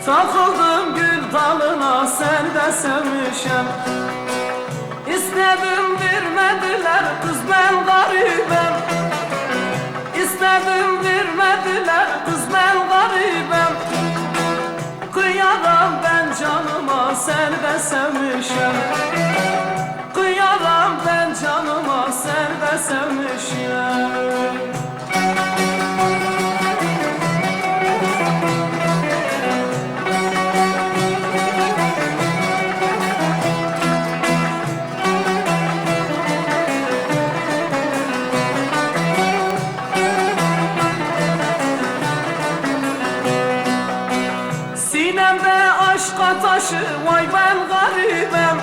Takıldım gül dalına, sen de sevmişem. İstedim vermediler, kız ben garibem. İstedim vermediler, kız ben garibem. Kıyaram ben canıma, sen de sevmişem. Kıyaram ben canıma, sen de sevmişem. Sinemde aşka taşı, vay ben garibem.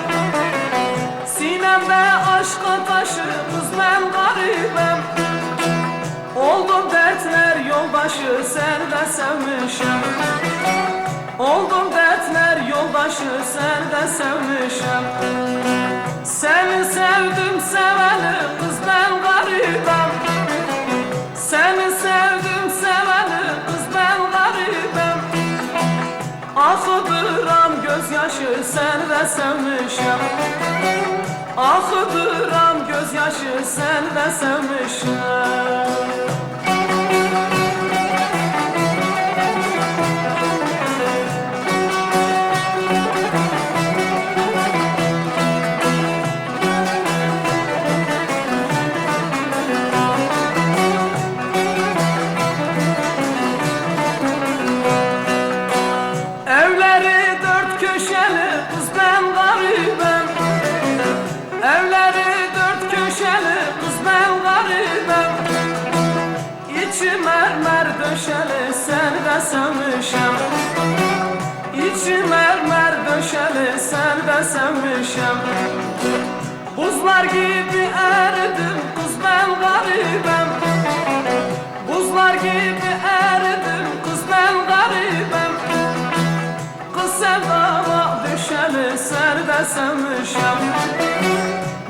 Sinemde aşka taşı, kız ben garibem. Oldum dertler yoldaşı, sen de sevmişem. Oldum dertler yoldaşı, sen de sevmişem. Seni sevdim seveli, kız ben garibem. Seni sevdim seveli, kız ben garibem. Akıdıram gözyaşı, sen de sevmişem. Akıdıram gözyaşı, sen de sevmişem. Evleri dört köşeli, kız ben garibem. Evleri dört köşeli, kız ben garibem. İçi mermer döşeli, sen de sevmişem. İçi mermer döşeli, sen de sevmişem. Buzlar gibi eridim, kız ben garibem. Buzlar gibi eridim, kız ben garibem. Kız sevdama düşeli, sen de sevmişem.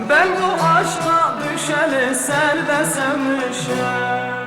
Ben bu aşka düşeli, sen de sevmişem.